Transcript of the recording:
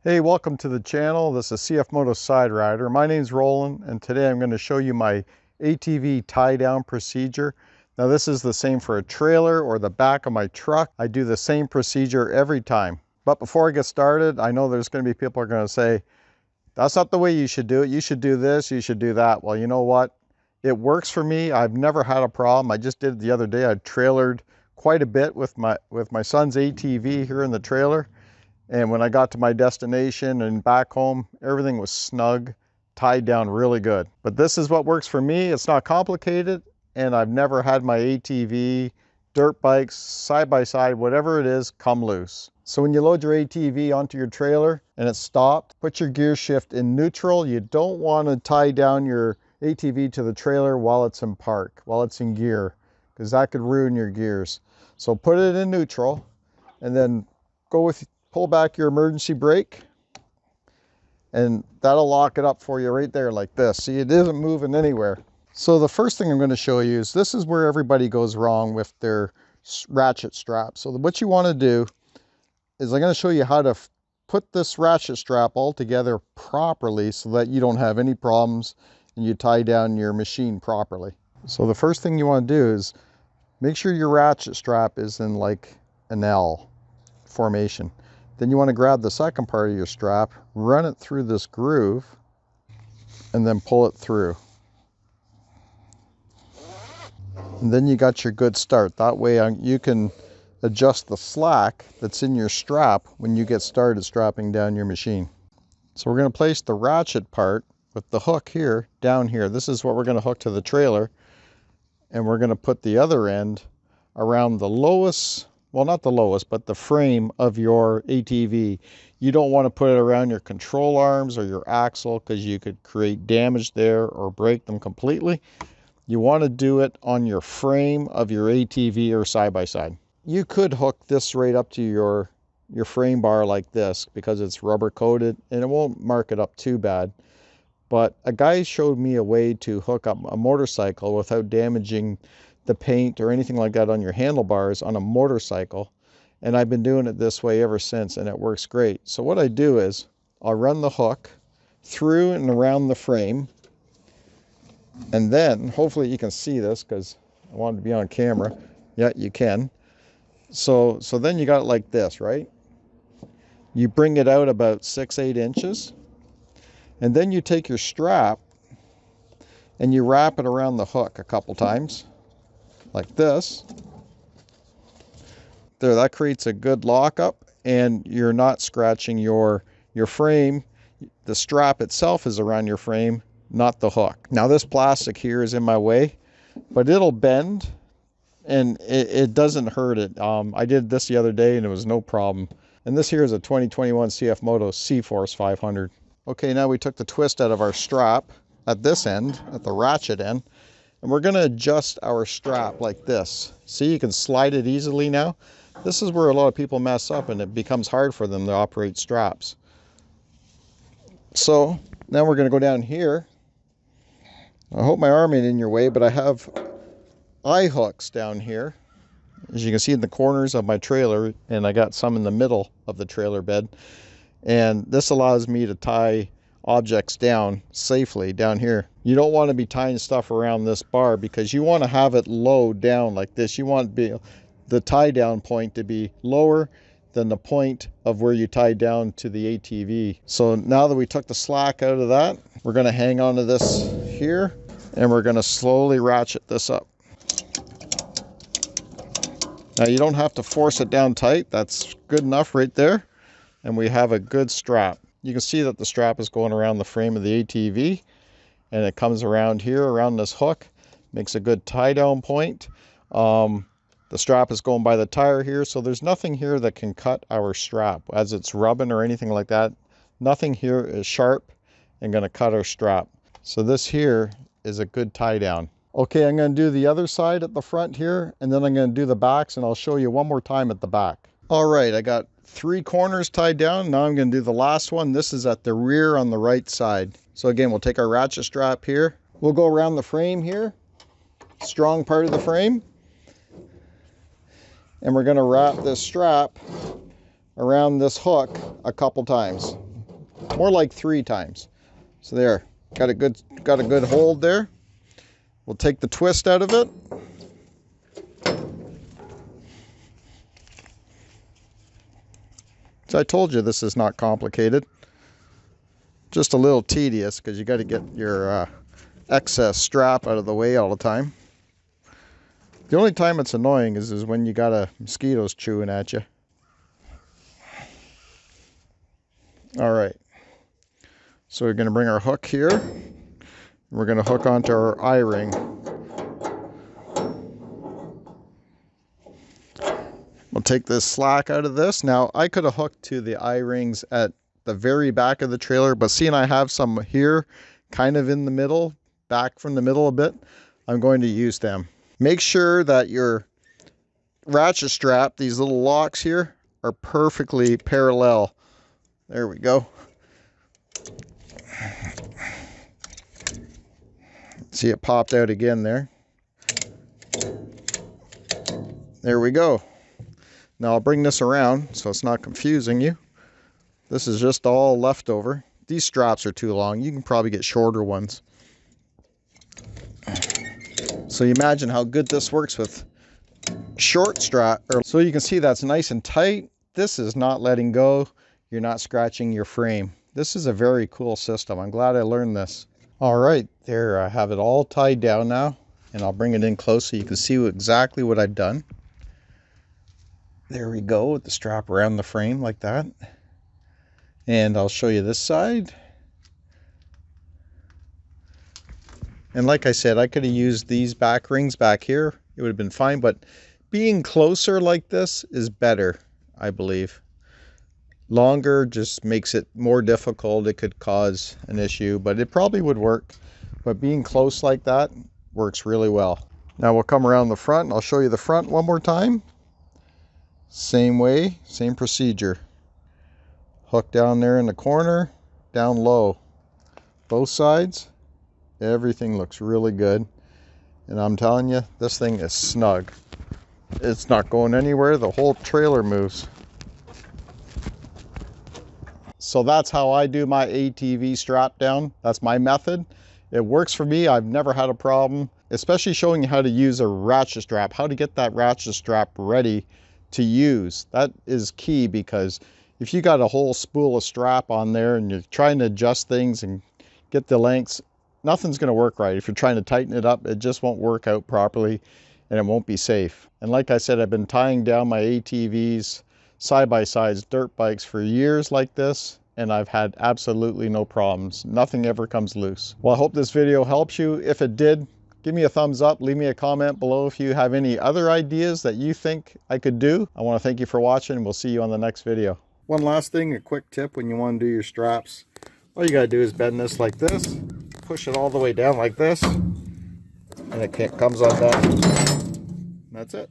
Hey, welcome to the channel. This is CFMOTOsiderider. My name's Roland, and today I'm going to show you my ATV tie-down procedure. Now this is the same for a trailer or the back of my truck. I do the same procedure every time. But before I get started, I know there's going to be people who are going to say, that's not the way you should do it. You should do this, you should do that. Well, you know what? It works for me. I've never had a problem. I just did it the other day. I trailered quite a bit with my son's ATV here in the trailer. And when I got to my destination and back home, everything was snug, tied down really good. But this is what works for me. It's not complicated, and I've never had my ATV, dirt bikes, side-by-side, whatever it is, come loose. So when you load your ATV onto your trailer and it's stopped, put your gear shift in neutral. You don't want to tie down your ATV to the trailer while it's in park, while it's in gear, because that could ruin your gears. So put it in neutral and then pull back your emergency brake, and that'll lock it up for you right there like this. See, it isn't moving anywhere. So the first thing I'm going to show you is this is where everybody goes wrong with their ratchet strap. So what you want to do is I'm going to show you how to put this ratchet strap all together properly so that you don't have any problems and you tie down your machine properly. So the first thing you want to do is make sure your ratchet strap is in like an L formation. Then you want to grab the second part of your strap, run it through this groove, and then pull it through. And then you got your good start. That way you can adjust the slack that's in your strap when you get started strapping down your machine. So we're going to place the ratchet part with the hook here, down here. This is what we're going to hook to the trailer. And we're going to put the other end around the lowest, well, not the lowest, but the frame of your ATV. You don't want to put it around your control arms or your axle because you could create damage there or break them completely. You want to do it on your frame of your ATV or side-by-side. You could hook this right up to your frame bar like this because it's rubber coated and it won't mark it up too bad. But a guy showed me a way to hook up a motorcycle without damaging the paint or anything like that on your handlebars on a motorcycle, and I've been doing it this way ever since, and it works great. So what I do is I'll run the hook through and around the frame, and then hopefully you can see this because I wanted to be on camera. Yeah, you can. So then you got it like this, right? You bring it out about 6-8 inches, and then you take your strap and you wrap it around the hook a couple times like this. There, that creates a good lockup, and you're not scratching your frame. The strap itself is around your frame, not the hook. Now this plastic here is in my way, but it'll bend and it doesn't hurt it. I did this the other day and it was no problem. And this here is a 2021 CFMOTO ZForce 500. Okay, now we took the twist out of our strap at this end, at the ratchet end. And we're going to adjust our strap like this. See, you can slide it easily now. This is where a lot of people mess up and it becomes hard for them to operate straps. So now we're going to go down here. I hope my arm ain't in your way, but I have eye hooks down here, as you can see in the corners of my trailer, and I got some in the middle of the trailer bed. And this allows me to tie objects down safely down here. You don't want to be tying stuff around this bar because you want to have it low down like this. You want the tie down point to be lower than the point of where you tie down to the ATV. So now that we took the slack out of that, we're going to hang on to this here and we're going to slowly ratchet this up. Now you don't have to force it down tight. That's good enough right there. And we have a good strap. You can see that the strap is going around the frame of the ATV, and it comes around here, around this hook, makes a good tie down point. The strap is going by the tire here, so there's nothing here that can cut our strap as it's rubbing or anything like that. Nothing here is sharp and going to cut our strap. So this here is a good tie down. Okay, I'm going to do the other side at the front here, and then I'm going to do the backs, and I'll show you one more time at the back. All right, I got 3 corners tied down. Now I'm going to do the last one. This is at the rear on the right side. So again, we'll take our ratchet strap here. We'll go around the frame here, strong part of the frame. And we're going to wrap this strap around this hook a couple times. More like 3 times. So there, got a good hold there. We'll take the twist out of it. So I told you this is not complicated. Just a little tedious because you got to get your excess strap out of the way all the time. The only time it's annoying is when you got mosquitoes chewing at you. All right. So we're going to bring our hook here. We're going to hook onto our I-ring. We'll take this slack out of this. Now, I could have hooked to the I-rings at the very back of the trailer, but seeing I have some here, kind of in the middle, back from the middle a bit, I'm going to use them. Make sure that your ratchet strap, these little locks here, are perfectly parallel. There we go. See, it popped out again there. There we go. Now I'll bring this around so it's not confusing you. This is just all leftover. These straps are too long. You can probably get shorter ones. So you imagine how good this works with short strap. So you can see that's nice and tight. This is not letting go. You're not scratching your frame. This is a very cool system. I'm glad I learned this. All right, there, I have it all tied down now, and I'll bring it in close so you can see exactly what I've done. There we go, with the strap around the frame like that. And I'll show you this side. And like I said, I could have used these back rings back here. It would have been fine, but being closer like this is better, I believe. Longer just makes it more difficult. It could cause an issue, but it probably would work. But being close like that works really well. Now we'll come around the front and I'll show you the front one more time. Same way, same procedure. Hook down there in the corner, down low. Both sides, everything looks really good. And I'm telling you, this thing is snug. It's not going anywhere. The whole trailer moves. So that's how I do my ATV strap down. That's my method. It works for me. I've never had a problem, especially showing you how to use a ratchet strap, how to get that ratchet strap ready to use. That is key, because if you got a whole spool of strap on there and you're trying to adjust things and get the lengths, nothing's going to work right. If you're trying to tighten it up, it just won't work out properly and it won't be safe. And like I said, I've been tying down my ATVs, side-by-sides, dirt bikes for years like this, and I've had absolutely no problems. Nothing ever comes loose. Well, I hope this video helps you. If it did, give me a thumbs up. Leave me a comment below if you have any other ideas that you think I could do. I want to thank you for watching. We'll see you on the next video. One last thing, a quick tip when you want to do your straps. All you got to do is bend this like this, push it all the way down like this, and it comes undone. That's it.